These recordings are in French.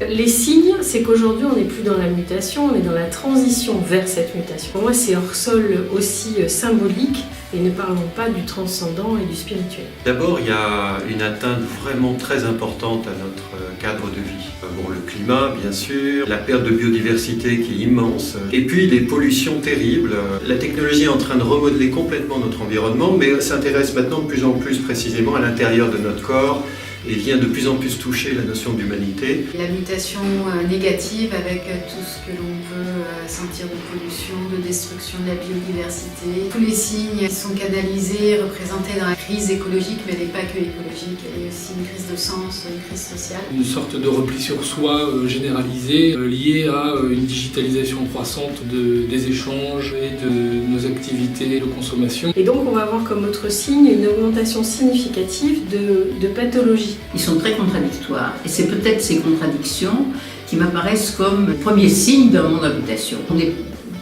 Les signes, c'est qu'aujourd'hui on n'est plus dans la mutation, on est dans la transition vers cette mutation. Pour moi c'est hors sol aussi symbolique et ne parlons pas du transcendant et du spirituel. D'abord, il y a une atteinte vraiment très importante à notre cadre de vie. Bon, le climat, bien sûr, la perte de biodiversité qui est immense, et puis des pollutions terribles. La technologie est en train de remodeler complètement notre environnement, mais s'intéresse maintenant de plus en plus précisément à l'intérieur de notre corps, et vient de plus en plus toucher la notion d'humanité. La mutation négative avec tout ce que l'on peut sentir de pollution, de destruction de la biodiversité. Tous les signes sont canalisés, représentés dans la crise écologique, mais elle n'est pas que écologique, elle est aussi une crise de sens, une crise sociale. Une sorte de repli sur soi généralisé, lié à une digitalisation croissante des échanges et de nos activités de consommation. Et donc on va avoir comme autre signe une augmentation significative de pathologies. Ils sont très contradictoires et c'est peut-être ces contradictions qui m'apparaissent comme le premier signe d'un monde en mutation. On n'est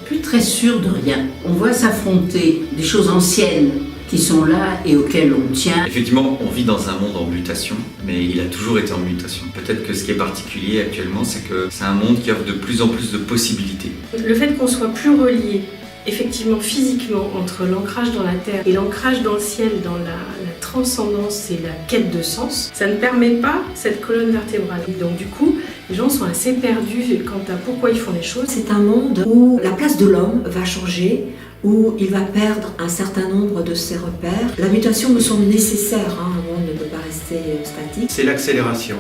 plus très sûr de rien. On voit s'affronter des choses anciennes qui sont là et auxquelles on tient. Effectivement, on vit dans un monde en mutation, mais il a toujours été en mutation. Peut-être que ce qui est particulier actuellement, c'est que c'est un monde qui offre de plus en plus de possibilités. Le fait qu'on soit plus relié effectivement physiquement entre l'ancrage dans la terre et l'ancrage dans le ciel, dans la transcendance et la quête de sens, ça ne permet pas cette colonne vertébrale. Et donc du coup, les gens sont assez perdus quant à pourquoi ils font les choses. C'est un monde où la place de l'homme va changer, où il va perdre un certain nombre de ses repères. La mutation me semble nécessaire, un monde ne peut pas rester statique. C'est l'accélération.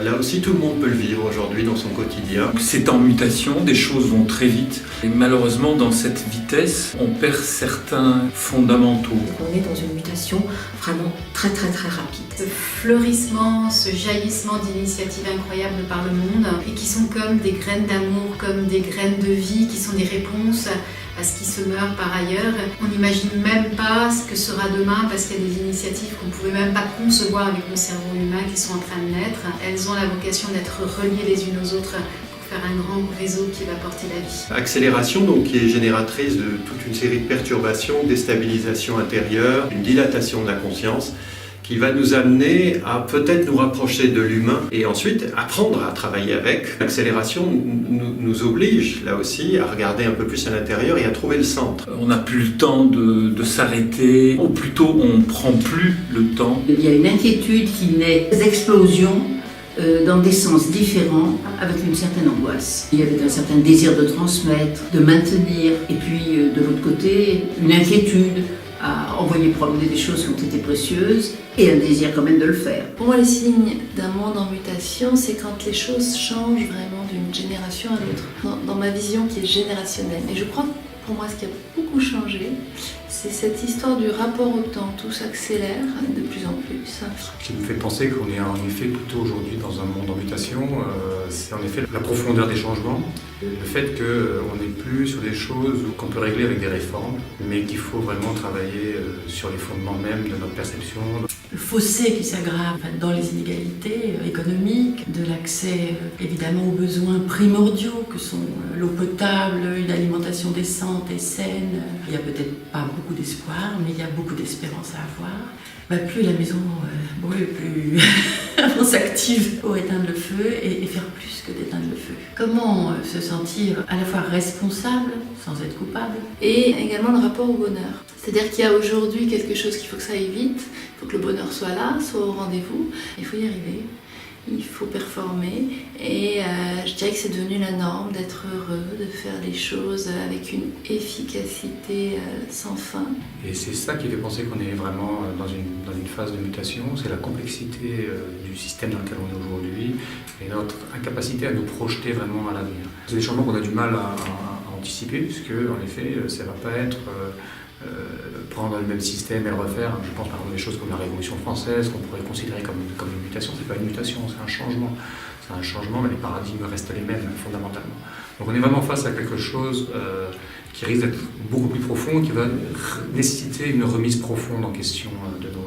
Là aussi, tout le monde peut le vivre aujourd'hui dans son quotidien. C'est en mutation, des choses vont très vite. Et malheureusement, dans cette vitesse, on perd certains fondamentaux. On est dans une mutation vraiment très rapide. Ce fleurissement, ce jaillissement d'initiatives incroyables par le monde et qui sont comme des graines d'amour, comme des graines de vie, qui sont des réponses à ce qui se meurt par ailleurs. On n'imagine même pas ce que sera demain parce qu'il y a des initiatives qu'on ne pouvait même pas concevoir avec le cerveau humain qui sont en train de naître. Elles ont la vocation d'être reliées les unes aux autres pour faire un grand réseau qui va porter la vie. Accélération, donc, qui est génératrice de toute une série de perturbations, déstabilisation intérieure, une dilatation de la conscience, qui va nous amener à peut-être nous rapprocher de l'humain et ensuite apprendre à travailler avec. L'accélération nous oblige, là aussi, à regarder un peu plus à l'intérieur et à trouver le centre. On n'a plus le temps de s'arrêter, ou plutôt on ne prend plus le temps. Il y a une inquiétude qui naît d'explosions dans des sens différents, avec une certaine angoisse. Il y avait un certain désir de transmettre, de maintenir, et puis de l'autre côté, une inquiétude à envoyer promener des choses qui ont été précieuses et un désir quand même de le faire. Pour moi, les signes d'un monde en mutation, c'est quand les choses changent vraiment d'une génération à l'autre. Dans ma vision qui est générationnelle. Et je crois que pour moi, ce qui a beaucoup changé, c'est cette histoire du rapport au temps. Tout s'accélère de plus en plus. Ce qui me fait penser qu'on est en effet plutôt aujourd'hui dans un monde en mutation, c'est en effet la profondeur des changements. Le fait qu'on n'est plus sur des choses qu'on peut régler avec des réformes, mais qu'il faut vraiment travailler sur les fondements même de notre perception. Le fossé qui s'aggrave dans les inégalités économiques, de l'accès évidemment aux besoins primordiaux que sont l'eau potable, une alimentation décente et saine. Il n'y a peut-être pas beaucoup d'espoir, mais il y a beaucoup d'espérance à avoir. Plus la maison brûle, plus on s'active pour éteindre le feu et faire plus que d'éteindre le feu. Comment se sentir à la fois responsable, sans être coupable, et également le rapport au bonheur. C'est-à-dire qu'il y a aujourd'hui quelque chose qu'il faut que ça aille vite, il faut que le bonheur soit là, soit au rendez-vous, il faut y arriver. Il faut performer et je dirais que c'est devenu la norme d'être heureux, de faire les choses avec une efficacité sans fin. Et c'est ça qui fait penser qu'on est vraiment dans une phase de mutation, c'est la complexité du système dans lequel on est aujourd'hui et notre incapacité à nous projeter vraiment à l'avenir. C'est des changements qu'on a du mal à anticiper puisque en effet ça ne va pas être prendre le même système et le refaire. Je pense par exemple des choses comme la Révolution française qu'on pourrait considérer comme une mutation. C'est pas une mutation, c'est un changement. C'est un changement, mais les paradigmes restent les mêmes fondamentalement. Donc on est vraiment face à quelque chose qui risque d'être beaucoup plus profond, qui va nécessiter une remise profonde en question de nos